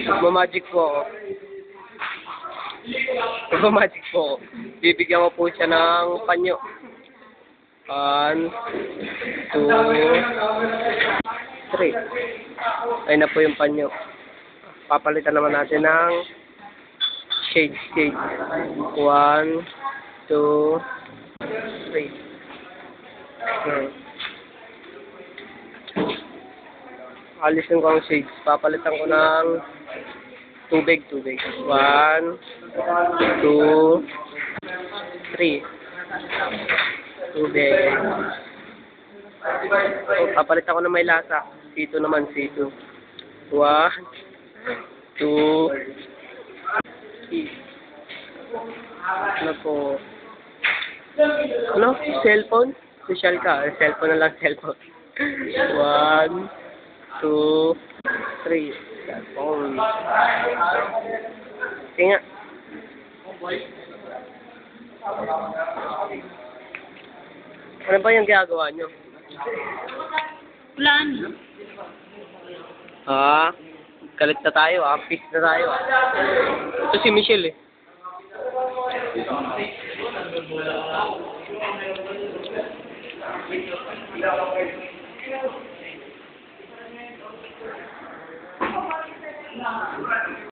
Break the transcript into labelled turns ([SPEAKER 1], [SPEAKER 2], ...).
[SPEAKER 1] Magmamagic po ako. Magmamagic po ako. Bibigyan ko po siya ng panyo. 1, 2, 3. Ayun na po yung panyo. Papalitan naman natin ng shade. 1, 2, 3. Alisin ko ang shades. Papalitan ko ng tubig. 1, 2, 3. Tubig. Papalitan ko ng may lasa. C2 naman, C2. 1, 2, 3. Ano po? Ano? Cellphone? Social ka. Cellphone na lang, cellphone. 1, 2, 3. Cellphone. Tinga. Ano ba yung ginagawa nyo?
[SPEAKER 2] Plan.
[SPEAKER 1] Galit na tayo, peace na tayo. Ito si Michelle eh.